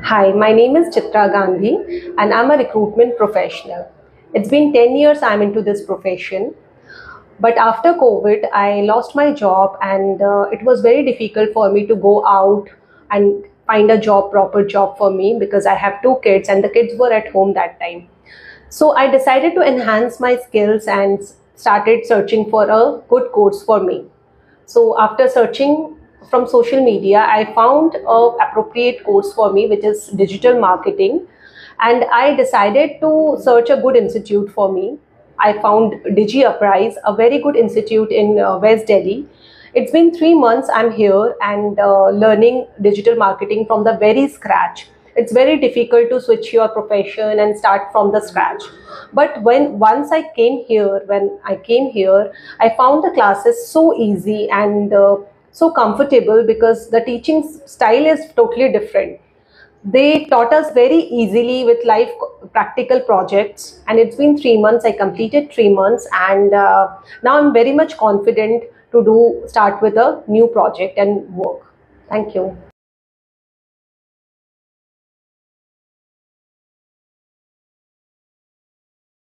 Hi, my name is Chitra Gandhi and I'm a recruitment professional. It's been 10 years I'm into this profession. But after COVID, I lost my job and it was very difficult for me to go out and find a job, proper job for me because I have two kids and the kids were at home that time. So I decided to enhance my skills and started searching for a good course for me. So after searching from social media, I found a appropriate course for me, which is digital marketing. And I decided to search a good institute for me. I found Digiuprise, a very good institute in West Delhi. It's been 3 months I'm here and learning digital marketing from the very scratch. It's very difficult to switch your profession and start from the scratch. But once I came here, I found the classes so easy and so comfortable because the teaching style is totally different. They taught us very easily with live practical projects, and it's been 3 months. I completed 3 months, and now I'm very much confident to start with a new project and work. Thank you.